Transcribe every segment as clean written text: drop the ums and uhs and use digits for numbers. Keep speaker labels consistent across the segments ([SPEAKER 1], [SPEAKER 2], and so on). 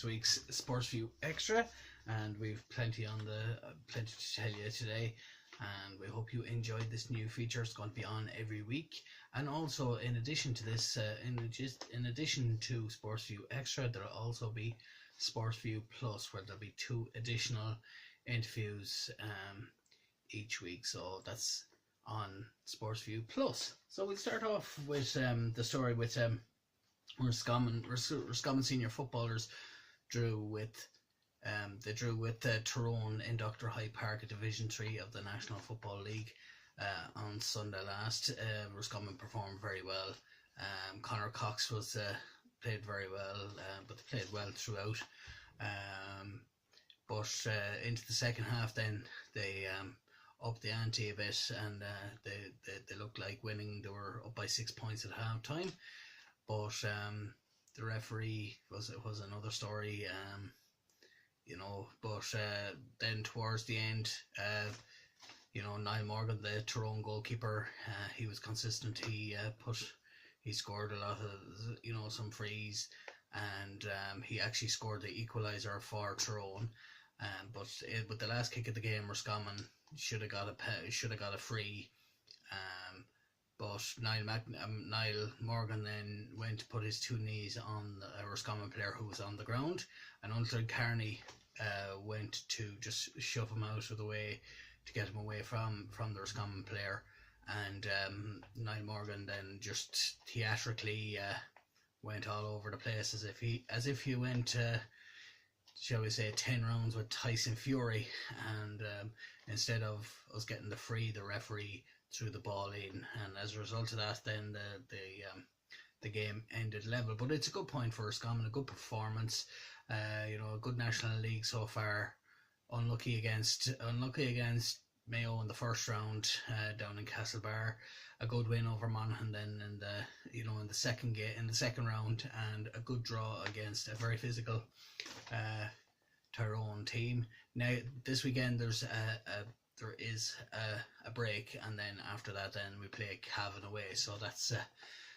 [SPEAKER 1] week's SPORTVIEW Extra, and we've plenty to tell you today. And we hope you enjoyed this new feature. It's going to be on every week, and also in addition to this, in addition to SPORTVIEW Extra, there'll also be SPORTVIEW Plus, where there'll be 2 additional interviews each week. So that's on SPORTVIEW Plus. So we'll start off with the story with Roscommon senior footballers drew with Tyrone in Dr. Hyde Park at Division 3 of the National Football League on Sunday last. Roscommon performed very well. Conor Cox played very well, but they played well throughout. But into the second half, then they upped the ante a bit, and they looked like winning. They were up by 6 points at half time. But the referee was another story. But then towards the end, Niall Morgan, the Tyrone goalkeeper, he was consistent. He scored a lot of some frees, and he actually scored the equaliser for Tyrone. But with the last kick of the game, Roscommon should have got a free. But Niall Morgan then went to put his 2 knees on a Roscommon player who was on the ground, and Ulster Carney went to just shove him out of the way to get him away from the Roscommon player, and Niall Morgan then just theatrically went all over the place as if he went shall we say 10 rounds with Tyson Fury, and instead of us getting the free, the referee threw the ball in, and as a result of that, then the game ended level. But it's a good point for Roscommon, a good performance, a good National League so far. Unlucky against Mayo in the first round down in Castlebar. A good win over Monaghan then in the second round, and a good draw against a very physical Tyrone team. Now this weekend there is a break, and then after that then we play Cavan away. So that's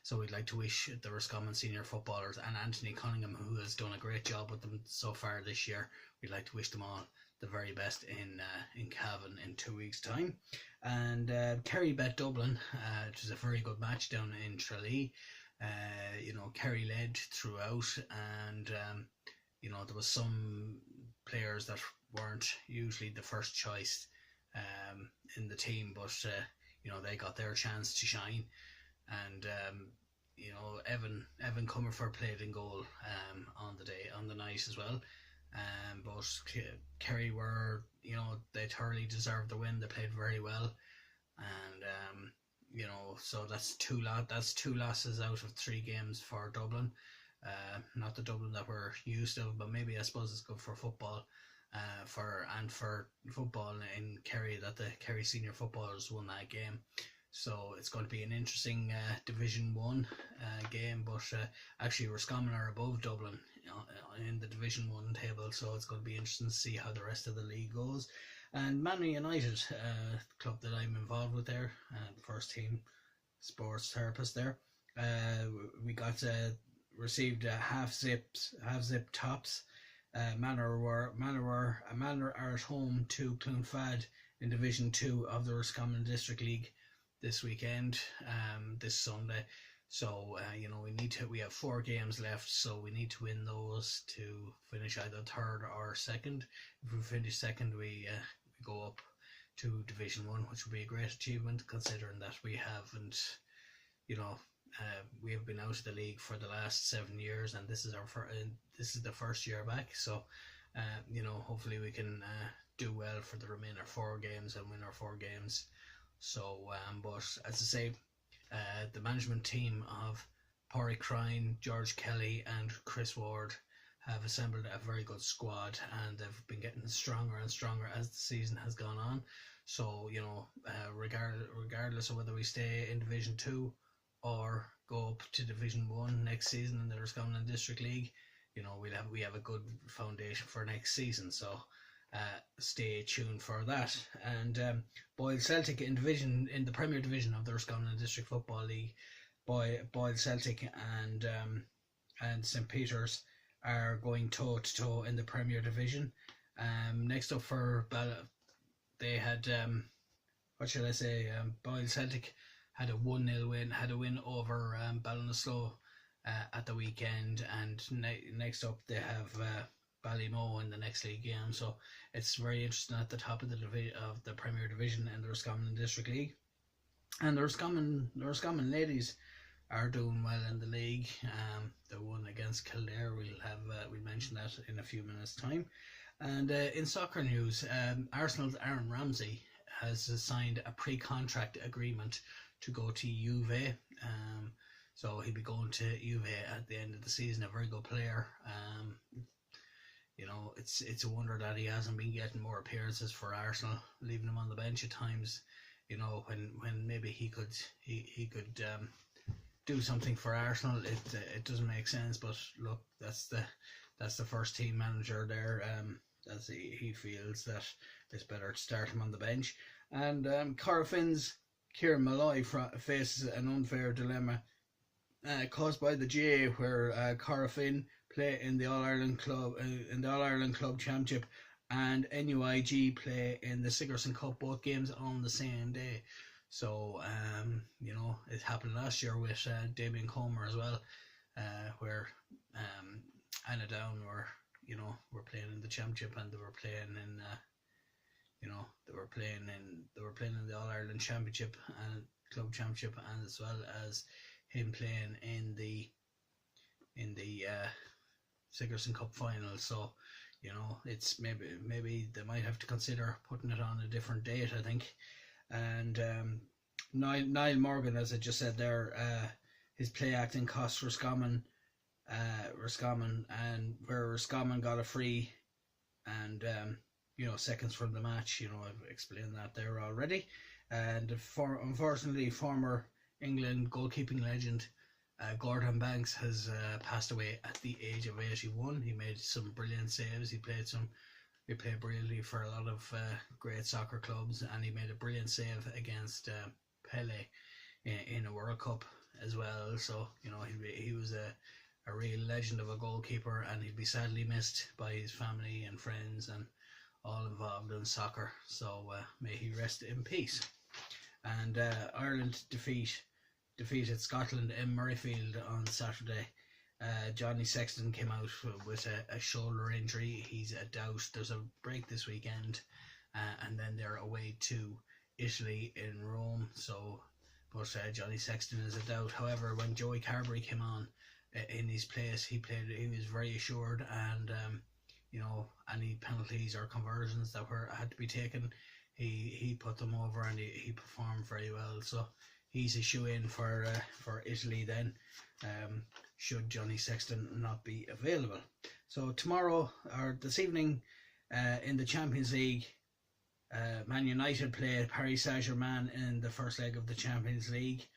[SPEAKER 1] so we'd like to wish the Roscommon senior footballers and Anthony Cunningham, who has done a great job with them so far this year, we'd like to wish them all the very best in Cavan in 2 weeks' time. And Kerry bet Dublin, which was a very good match down in Tralee. Kerry led throughout, and there was some players that weren't usually the first choice in the team, but they got their chance to shine. And Evan Comerford played in goal on the night as well. But Kerry were, they thoroughly deserved the win. They played very well, and so that's two losses out of 3 games for Dublin. Not the Dublin that we're used to, but maybe I suppose it's good for football. For football in Kerry, that the Kerry senior footballers won that game. So it's going to be an interesting Division 1 game, but actually Roscommon are above Dublin in the Division 1 table, so it's going to be interesting to see how the rest of the league goes. And Manor United, the club that I'm involved with there, the first team sports therapist there, we received half zip tops. Manor are at home to Clonfad in Division 2 of the Roscommon District League this weekend, this Sunday. So we have 4 games left, so we need to win those to finish either 3rd or 2nd. If we finish 2nd, we go up to Division 1, which would be a great achievement, considering that we haven't, we have been out of the league for the last 7 years, and this is the first year back. So hopefully we can do well for the remainder 4 games and win our 4 games. So but as I say, the management team of Pádraig Crine, George Kelly and Chris Ward have assembled a very good squad, and they've been getting stronger and stronger as the season has gone on. So regardless of whether we stay in Division 2 or go up to Division 1 next season in the Roscommon District League, we have a good foundation for next season. So stay tuned for that. And Boyle Celtic in the Premier Division of the Roscommon District Football League, Boyle Celtic and and St. Peter's are going toe to toe in the Premier Division. Next up for they had what should I say? Boyle Celtic had a 1-0 win, had a win over Ballinasloe at the weekend, and next up they have Ballymo in the next league game. So it's very interesting at the top of the Premier Division in the Roscommon District League, and the Roscommon ladies are doing well in the league. The one against Kildare, we'll mention that in a few minutes' time. And in soccer news, Arsenal's Aaron Ramsey has signed a pre-contract agreement to go to Juve. So he'll be going to Juve at the end of the season. A very good player. You know, it's a wonder that he hasn't been getting more appearances for Arsenal, leaving him on the bench at times. You know, when maybe he could do something for Arsenal. It doesn't make sense, but look, that's the first team manager there. He feels that it's better to start him on the bench. And Corofins Kieran Malloy faces an unfair dilemma caused by the GA, where Corofin play in the All-Ireland Club Championship, and NUIG play in the Sigerson Cup, both games on the same day. So you know, it happened last year with Damien Comer as well, where Anna Down were playing in the championship, and they were playing in they were playing in the All-Ireland Championship and Club Championship, and as well as him playing in the Sigerson Cup final. So you know, it's maybe they might have to consider putting it on a different date, I think. And Niall Morgan, as I just said there, his play acting cost Roscommon, and where Roscommon got a free, and seconds from the match. You know, I've explained that there already. And unfortunately, former England goalkeeping legend Gordon Banks has passed away at the age of 81. He made some brilliant saves. He played brilliantly for a lot of great soccer clubs, and he made a brilliant save against Pele in a World Cup as well. So you know, he was a real legend of a goalkeeper, and he'd be sadly missed by his family and friends and all involved in soccer. So may he rest in peace. And Ireland defeated Scotland in Murrayfield on Saturday. Johnny Sexton came out with a shoulder injury. He's a doubt. There's a break this weekend, and then they're away to Italy in Rome. So, but Johnny Sexton is a doubt. However, when Joey Carberry came on in his place, he was very assured, and any penalties or conversions that had to be taken, he put them over, and he performed very well. So he's a shoe-in for Italy then, should Johnny Sexton not be available. So tomorrow, or this evening, in the Champions League, Man United play Paris Saint-Germain in the first leg of the Champions League,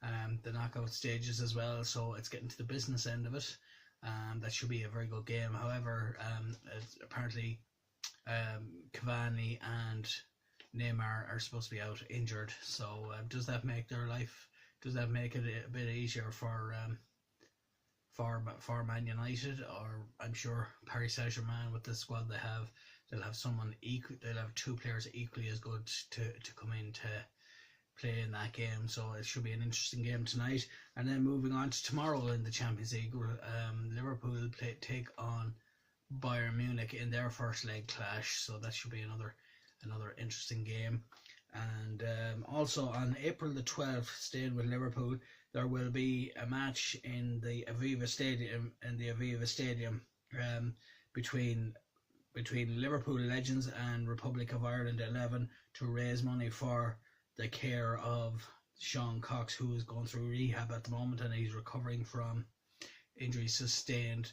[SPEAKER 1] the knockout stages as well. So it's getting to the business end of it. That should be a very good game. However, apparently Cavani and Neymar are supposed to be out injured. So does that make it a bit easier for Man United? Or I'm sure Paris Saint-Germain, with the squad they have, they'll have two players equally as good to come in to play in that game. So it should be an interesting game tonight. And then moving on to tomorrow in the Champions League, Liverpool take on Bayern Munich in their first leg clash. So that should be another interesting game. And also on April the 12th, staying with Liverpool, there will be a match in the Aviva Stadium between Liverpool Legends and Republic of Ireland 11 to raise money for the care of Sean Cox, who is going through rehab at the moment, and he's recovering from injuries sustained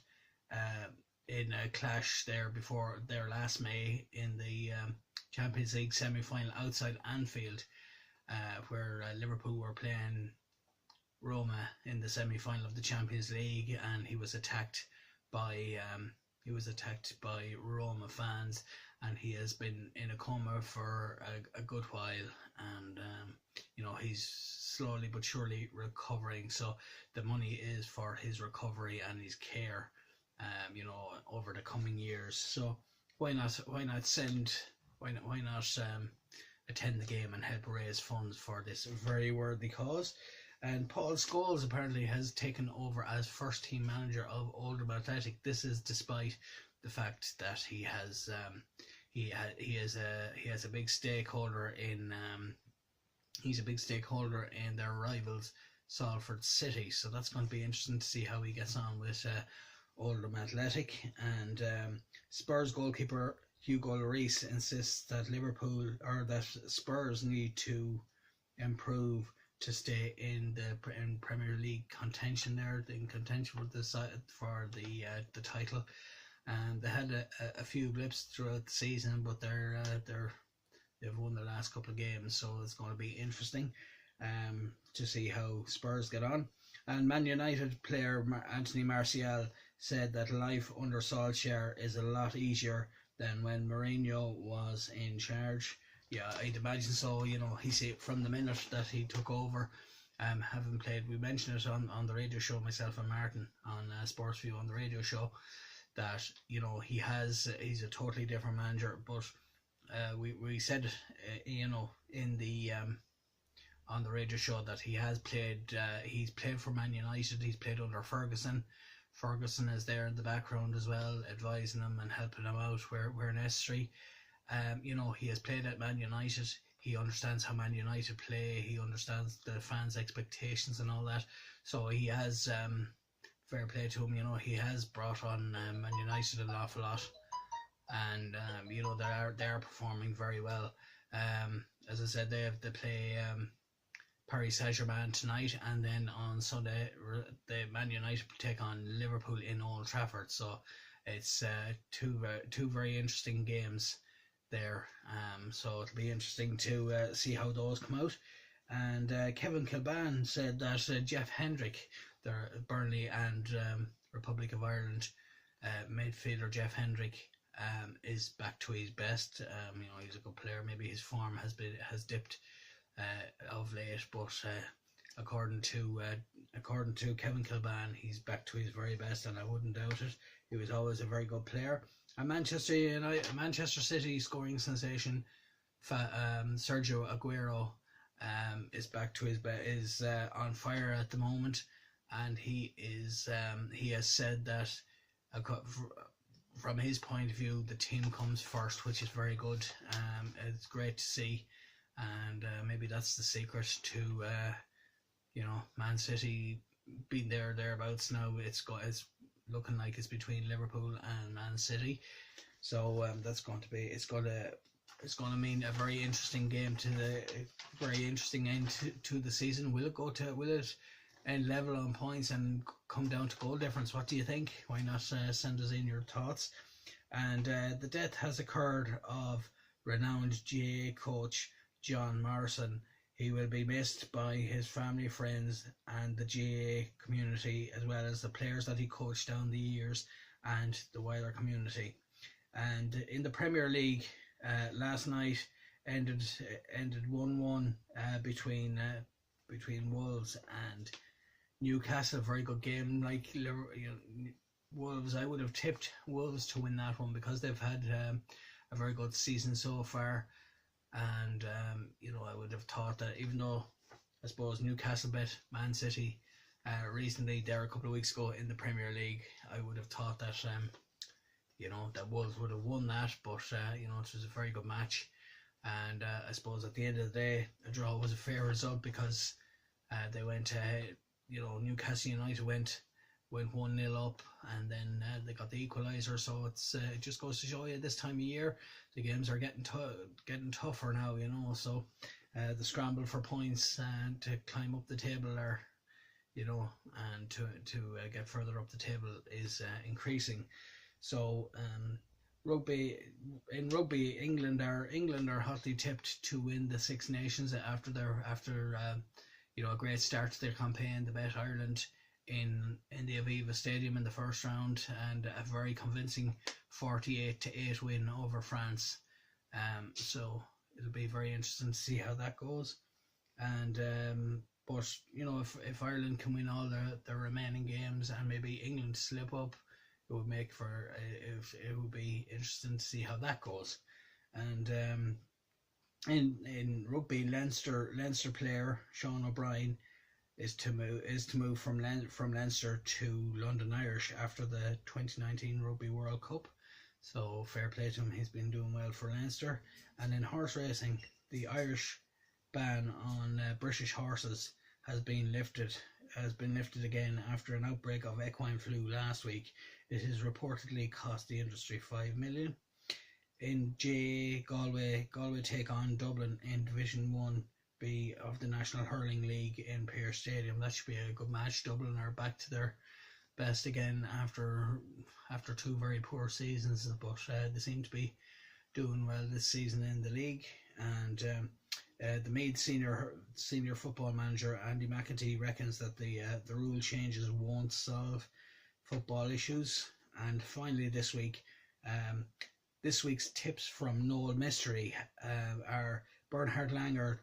[SPEAKER 1] in a clash before last May in the Champions League semi-final outside Anfield, where Liverpool were playing Roma in the semi-final of the Champions League, and he was attacked by Roma fans, and he has been in a coma for a good while, and he's slowly but surely recovering. So the money is for his recovery and his care, over the coming years. So why not attend the game and help raise funds for this very worthy cause. And Paul Scholes apparently has taken over as first team manager of Oldham Athletic. This is despite the fact that he has a big stakeholder in their rivals Salford City. So that's going to be interesting to see how he gets on with Oldham Athletic. And Spurs goalkeeper Hugo Lloris insists that Spurs need to improve to stay in Premier League contention. In contention for the title, and they had a few blips throughout the season, but they've won the last couple of games, so it's going to be interesting to see how Spurs get on. And Man United player Anthony Martial said that life under Solskjaer is a lot easier than when Mourinho was in charge. Yeah, I'd imagine so. He said from the minute that he took over, having played, we mentioned it on the radio show, myself and Martin on SPORTVIEW on the radio show, that he's a totally different manager. But we said in the on the radio show that he's played for Man United. He's played under Ferguson. Ferguson is there in the background as well, advising him and helping him out where necessary. He has played at Man United. He understands how Man United play. He understands the fans' expectations and all that. So he has fair play to him. He has brought on Man United an awful lot, and they are performing very well. As I said, they play Paris Saint-Germain tonight, and then on Sunday the Man United take on Liverpool in Old Trafford. So it's two very interesting games there. So it'll be interesting to see how those come out. And Kevin Kilbane said that Jeff Hendrick, the Burnley and Republic of Ireland midfielder Jeff Hendrick, is back to his best. He's a good player. Maybe his form has dipped of late, but according to Kevin Kilbane, he's back to his very best, and I wouldn't doubt it. He was always a very good player. And Manchester City scoring sensation Sergio Aguero is back to his is on fire at the moment, and he has said that from his point of view the team comes first, which is very good. It's great to see, and maybe that's the secret to Man City being thereabouts now. It's looking like it's between Liverpool and Man City, so it's going to mean a very interesting game very interesting end to the season. Will it end level on points and come down to goal difference? What do you think? Why not send us in your thoughts? And the death has occurred of renowned GAA coach John Morrison. He will be missed by his family, friends and the GAA community, as well as the players that he coached down the years and the wider community. And in the Premier League, last night ended 1-1 between Wolves and Newcastle. A very good game. Wolves, I would have tipped Wolves to win that one because they've had a very good season so far. And I would have thought that, even though I suppose Newcastle bet Man City recently there a couple of weeks ago in the Premier League, I would have thought that that Wolves would have won that, but it was a very good match. And I suppose at the end of the day, a draw was a fair result because they went Newcastle United went 1-0 up, and then they got the equaliser. So it just goes to show you, this time of year the games are getting tougher now, so the scramble for points and to climb up the table are and to get further up the table is increasing. So rugby, England are hotly tipped to win the Six Nations after a great start to their campaign. They bet Ireland in the Aviva Stadium in the first round, and a very convincing 48-8 win over France. So it'll be very interesting to see how that goes. And but you know, if Ireland can win all the remaining games and maybe England slip up, it would make for it would be interesting to see how that goes. And in rugby, Leinster player Sean O'Brien is to move from Leinster to London Irish after the 2019 Rugby World Cup. So fair play to him, he's been doing well for Leinster. And in horse racing, the Irish ban on British horses has been lifted again after an outbreak of equine flu last week. It has reportedly cost the industry 5 million. In J, Galway take on Dublin in Division 1B of the National Hurling League in Pearse Stadium. That should be a good match. Dublin are back to their best again after 2 very poor seasons, but they seem to be doing well this season in the league. And the Meath senior football manager Andy McEntee reckons that the rule changes won't solve football issues. And finally, this week's tips from Noel Mystery are Bernhard Langer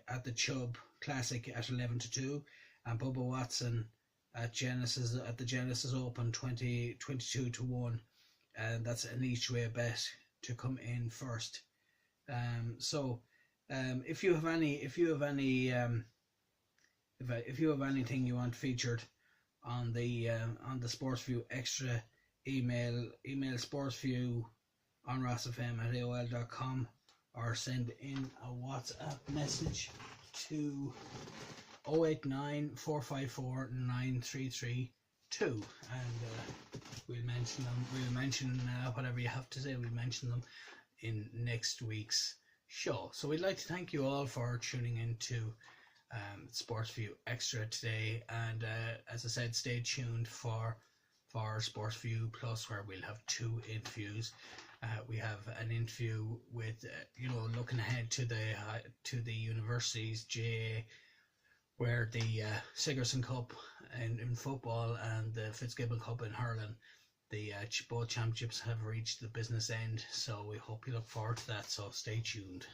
[SPEAKER 1] at the Chubb Classic at 11-2, and Bubba Watson at the Genesis Open 22-1, and that's an each way bet to come in first. If you have anything you want featured on the SportsView Extra, email SportsView on rossfm@aol.com, or send in a WhatsApp message to 089 454 9332, and we'll mention them. We'll mention whatever you have to say. We'll mention them in next week's show. So we'd like to thank you all for tuning into SportsView Extra today, and as I said, stay tuned for SportsView Plus, where we'll have 2 interviews. We have an interview with looking ahead to the universities GAA, where the Sigerson Cup in football and the Fitzgibbon Cup in hurling, both championships have reached the business end. So we hope you look forward to that. So stay tuned.